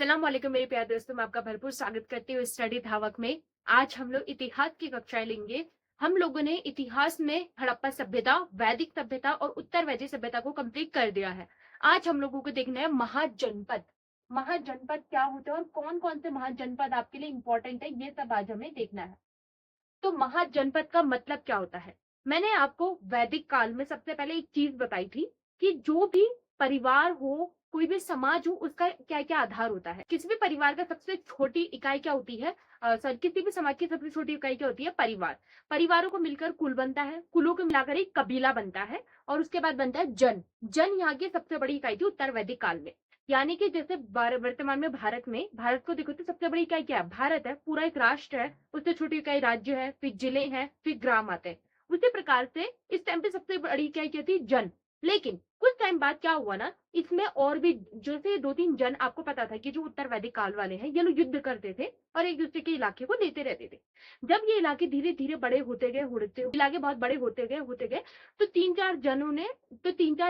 अस्सलाम वालेकुम मेरे प्यारे दोस्तों, मैं आपका भरपूर स्वागत करती हूँ स्टडी धावक में। आज हम लोग इतिहास की कक्षाएं लेंगे। हम लोगों ने इतिहास में हड़प्पा सभ्यता, वैदिक सभ्यता और उत्तर वैदिक सभ्यता को कंप्लीट कर दिया है। आज हम लोगों को देखना है महाजनपद। महाजनपद क्या होते हैं और कौन कौन से महाजनपद आपके लिए इंपॉर्टेंट है, ये सब आज हमें देखना है। तो महाजनपद का मतलब क्या होता है? मैंने आपको वैदिक काल में सबसे पहले एक चीज बताई थी कि जो भी परिवार हो, कोई भी समाज हो, उसका क्या क्या आधार होता है। किसी भी परिवार का सबसे छोटी इकाई क्या होती है? सर, किसी भी समाज की सबसे छोटी इकाई क्या होती है? परिवार। परिवारों को मिलकर कुल बनता है, कुलों को मिलाकर एक कबीला बनता है और उसके बाद बनता है जन। जन यहाँ की सबसे बड़ी इकाई थी उत्तर वैदिक काल में। यानी कि जैसे वर्तमान में भारत को देखो तो सबसे बड़ी इकाई क्या है? भारत है, पूरा एक राष्ट्र है। उससे छोटी इकाई राज्य है, फिर जिले हैं, फिर ग्राम आते हैं। उसी प्रकार से इस टाइम पे सबसे बड़ी इकाई क्या थी? जन। लेकिन कुछ टाइम बाद क्या हुआ ना, इसमें और भी जैसे दो तीन जन, आपको पता था कि जो उत्तर वैदिक काल वाले हैं ये लोग युद्ध करते थे और एक दूसरे के इलाके को लेते रहते थे। जब ये इलाके धीरे धीरे बड़े होते इलाके बहुत बड़े होते गए तो तीन चार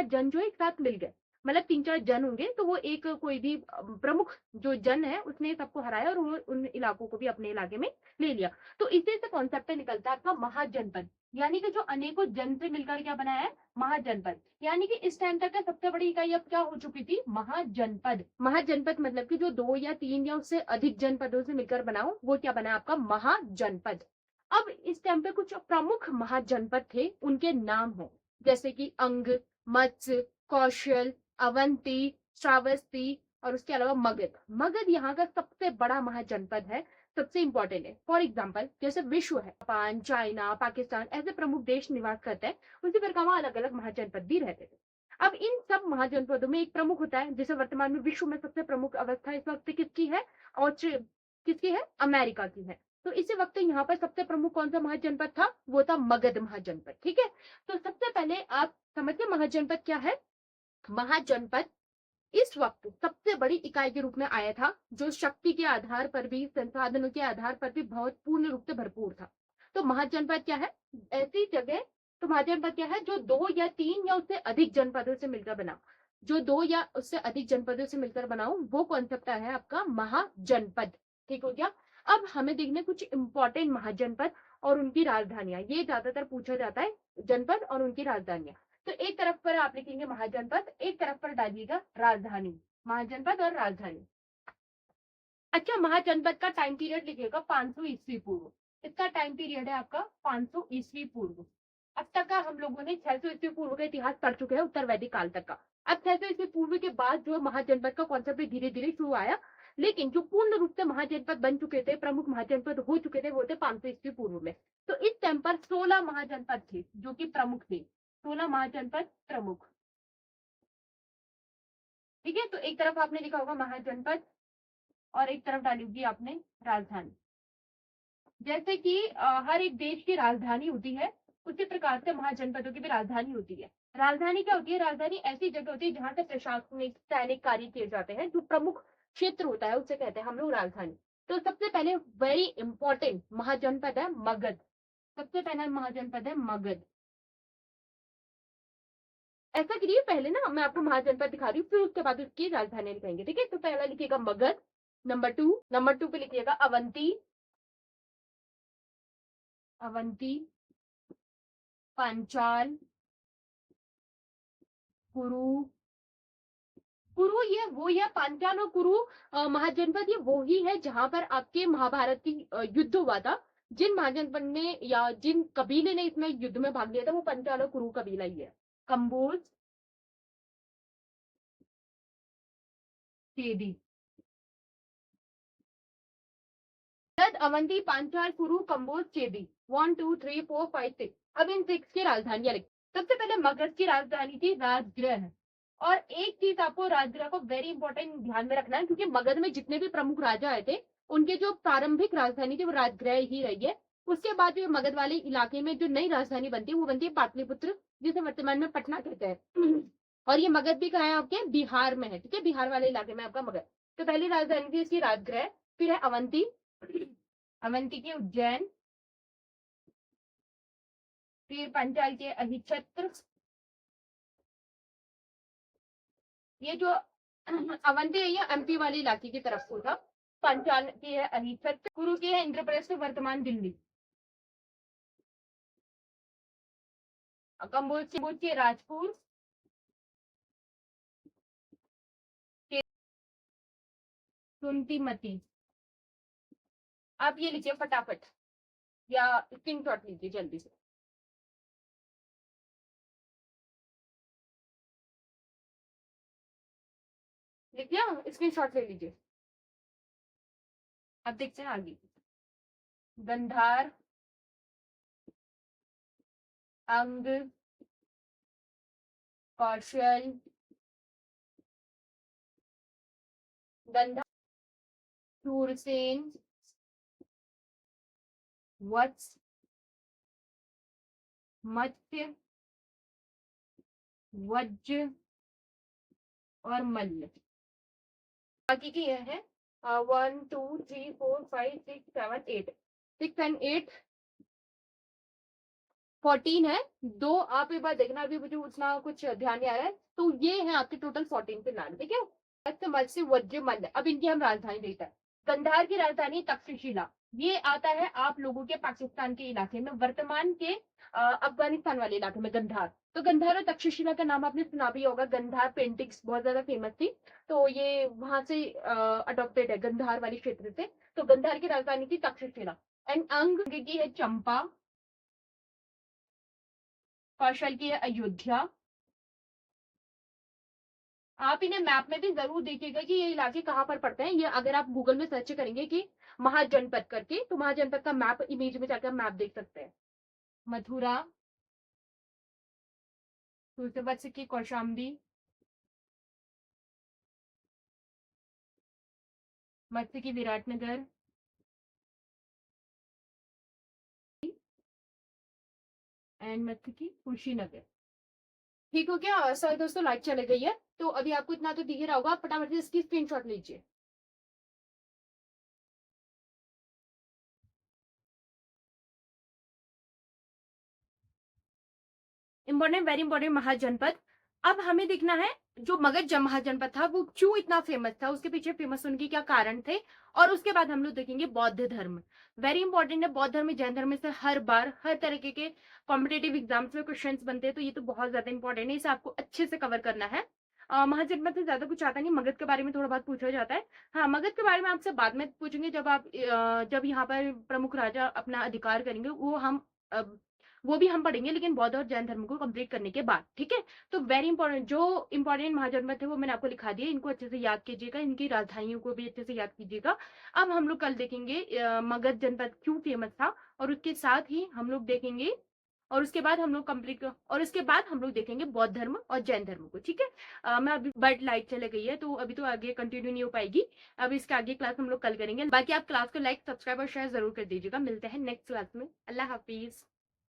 जन जो एक साथ मिल गए। मतलब तीन चार जन होंगे तो वो एक कोई भी प्रमुख जो जन है उसने सबको हराया और वो उन इलाकों को भी अपने इलाके में ले लिया। तो इसी से कॉन्सेप्ट निकलता है आपका महाजनपद। यानी कि जो अनेकों जन से मिलकर क्या बनाया है? महाजनपद। यानी कि इस टाइम तक का सबसे बड़ी इकाई अब क्या हो चुकी थी? महाजनपद। महाजनपद मतलब कि जो दो या तीन या उससे अधिक जनपदों से मिलकर बनाओ वो क्या बना आपका? महाजनपद। अब इस टाइम पे कुछ प्रमुख महाजनपद थे, उनके नाम है जैसे कि अंग, मत्स्य, कौशल, अवंती, श्रावस्ती और उसके अलावा मगध। मगध यहाँ का सबसे बड़ा महाजनपद है, सबसे इंपॉर्टेंट है। फॉर एग्जाम्पल जैसे विश्व है, जापान, चाइना, पाकिस्तान ऐसे प्रमुख देश निवास करते हैं, उसी प्रकार वहां अलग अलग महाजनपद भी रहते थे। अब इन सब महाजनपदों में एक प्रमुख होता है। जैसे वर्तमान में विश्व में सबसे प्रमुख अवस्था इस वक्त किसकी है? और किसकी है? अमेरिका की है। तो इसी वक्त यहाँ पर सबसे प्रमुख कौन सा महाजनपद था? वो था मगध महाजनपद। ठीक है, तो सबसे पहले आप समझिए महाजनपद क्या है। महाजनपद इस वक्त सबसे बड़ी इकाई के रूप में आया था, जो शक्ति के आधार पर भी, संसाधनों के आधार पर भी बहुत पूर्ण रूप से भरपूर था। तो महाजनपद क्या है? ऐसी जगह। तो महाजनपद क्या है? जो दो या तीन या उससे अधिक जनपदों से मिलकर बनाओ। जो दो या उससे अधिक जनपदों से मिलकर बनाओ वो कॉन्सेप्ट है आपका महाजनपद। ठीक हो गया। अब हमें देखने कुछ इंपॉर्टेंट महाजनपद और उनकी राजधानियां, ये ज्यादातर पूछा जाता है, जनपद और उनकी राजधानियां। तो एक तरफ पर आप लिखेंगे महाजनपद, एक तरफ पर डालिएगा राजधानी। महाजनपद और राजधानी। अच्छा, महाजनपद का टाइम पीरियड लिखिएगा 500 ईस्वी पूर्व। इसका टाइम पीरियड है आपका 500 ईस्वी पूर्व। अब तक का हम लोगों ने 600 ईस्वी पूर्व का इतिहास पढ़ चुके हैं, उत्तर वैदिक काल तक का। अब 600 ईस्वी पूर्व के बाद जो महाजनपद का कॉन्सेप्ट धीरे धीरे शुरू आया, लेकिन जो पूर्ण रूप से महाजनपद बन चुके थे, प्रमुख महाजनपद हो चुके थे, वो थे 500 ईस्वी पूर्व में। तो इस टाइम पर 16 महाजनपद थे जो कि प्रमुख थे। 16 महाजनपद प्रमुख। ठीक है, तो एक तरफ आपने लिखा होगा महाजनपद और एक तरफ डाली होगी आपने राजधानी। जैसे कि हर एक देश की राजधानी होती है, उसी प्रकार से महाजनपदों की भी राजधानी होती है। राजधानी क्या होती है? राजधानी ऐसी जगह होती है जहां से प्रशासनिक सैनिक कार्य किए जाते हैं। जो प्रमुख क्षेत्र होता है उसे कहते हैं हम लोग राजधानी। तो सबसे पहले वेरी इंपॉर्टेंट महाजनपद है मगध। सबसे पहला महाजनपद है मगध। ऐसा करिए, पहले ना मैं आपको महाजनपद दिखा रही हूँ, फिर उसके बाद उसकी राजधानी लिखेंगे। ठीक है, तो पहला लिखिएगा मगध। नंबर टू पे लिखिएगा अवंती। अवंती, पांचाल, कुरु। कुरु ये वो है, पांचाल और कुरु महाजनपद ये वो ही है जहां पर आपके महाभारत की युद्ध हुआ था। जिन महाजनपद ने या जिन कबीले ने इसमें युद्ध में भाग लिया था वो पंचाल और कुरु कबीला ही है। कंबोज, चेदी। अवंती, पांचाल, कुरु, कंबोज, चेदी। 1 2 3 4 5 6। अब इन 6 की राजधानियां लिख। सबसे पहले मगध की राजधानी थी राजगृह। और एक चीज आपको राजगृह को वेरी इंपॉर्टेंट ध्यान में रखना है, क्योंकि मगध में जितने भी प्रमुख राजा आए थे उनके जो प्रारंभिक राजधानी थी वो राजगृह ही रही है। उसके बाद जो मगध वाले इलाके में जो नई राजधानी बनती है वो बनती है पाटलिपुत्र, जिसे वर्तमान में पटना कहते हैं। और ये मगध भी कहाँ है? आपके बिहार में है। ठीक है, बिहार वाले इलाके में आपका मगध। तो पहली राजधानी थी इसकी राजगृह। फिर है अवंती। अवंती के उज्जैन। फिर पंचाल के अहिच्छत्र। ये जो अवंती है ये एमपी वाले इलाके की तरफ को था। पंचाल की है अहिसत, कुरु की है इंद्रप्रस्थ वर्तमान दिल्ली। कंबोज की है राजपुर, कुंतीमती। आप ये लिखिए फटाफट या स्क्रीनशॉट लीजिए जल्दी से। लिख लिया, स्क्रीनशॉट ले लीजिए। अब देखते हैं आगे। गंधार, अंग, कौशल, गंधा, शूरसेन, वत्स, मत्स्य, वज्र और मल्ल। बाकी की यह है 1 2 3 4 5 6 7 8, 6 एंड 8 14 है। दो आप एक बार देखना, अभी मुझे उतना कुछ ध्यान नहीं आ रहा है, तो ये है आपके टोटल 14 पे नाम, ठीक है। मत्स्य, वज्र, मल्ल। अब इनकी हम राजधानी देखते हैं। गंधार की राजधानी तक्षशिला। ये आता है आप लोगों के पाकिस्तान के इलाके में, वर्तमान के अफगानिस्तान वाले इलाके में गंधार। तो गंधार और तक्षशिला का नाम आपने सुना भी होगा। गंधार पेंटिंग्स बहुत ज्यादा फेमस थी, तो ये वहां से अडॉप्टेड है, गंधार वाले क्षेत्र से। तो गंधार की राजधानी थी तक्षशिला। एंड अंग की है चंपा, कौशल की है अयोध्या। आप इन्हें मैप में भी जरूर देखिएगा कि ये इलाके कहाँ पर पड़ते हैं। ये अगर आप गूगल में सर्च करेंगे कि महाजनपद करके, तो महाजनपद का मैप इमेज में जाकर मैप देख सकते हैं। मथुरा, तुलसीवत्स की कौशाम्बी, मत्स्य की विराटनगर, एंड मत्स्य की कुशीनगर। ठीक हो क्या सर? दोस्तों लाइट चले गई है, तो अभी आपको इतना तो दिख रहा होगा, आप फटाफट से इसकी स्क्रीनशॉट लीजिए। इंपॉर्टेंट, वेरी इंपॉर्टेंट महाजनपद। अब हमें देखना है जो मगध महाजनपद था वो क्यों इतना फेमस था, उसके पीछे फेमस होने के क्या कारण थे। और उसके बाद हम लोग देखेंगे बौद्ध धर्म। वेरी इंपॉर्टेंट है बौद्ध धर्म, जैन धर्म से हर बार हर तरीके के कॉम्पिटेटिव एग्जाम्स में क्वेश्चन बनते हैं, तो ये तो बहुत ज्यादा इंपॉर्टेंट है, इसे आपको अच्छे से कवर करना है। महाजनपद से ज्यादा कुछ आता नहीं, मगध के बारे में थोड़ा बहुत पूछा जाता है। हाँ, मगध के बारे में आपसे बाद में पूछेंगे, जब आप जब यहाँ पर प्रमुख राजा अपना अधिकार करेंगे, वो भी हम पढ़ेंगे, लेकिन बौद्ध और जैन धर्म को कंप्लीट करने के बाद, ठीक है। तो वेरी इंपॉर्टेंट, जो इंपॉर्टेंट महाजनपद थे वो मैंने आपको लिखा दिया, इनको अच्छे से याद कीजिएगा, इनकी राजधानियों को भी अच्छे से याद कीजिएगा। अब हम लोग कल देखेंगे मगध जनपद क्यों फेमस था, और उसके साथ ही हम लोग देखेंगे, और उसके बाद हम लोग कंप्लीट, और उसके बाद हम लोग देखेंगे बौद्ध धर्म और जैन धर्म को, ठीक है। मैं अभी बट लाइट चले गई है, तो अभी तो आगे कंटिन्यू नहीं हो पाएगी। अब इसके आगे क्लास हम लोग कल करेंगे। बाकी आप क्लास को लाइक, सब्सक्राइब और शेयर जरूर कर दीजिएगा। मिलते हैं नेक्स्ट क्लास में। अल्लाह हाफिज।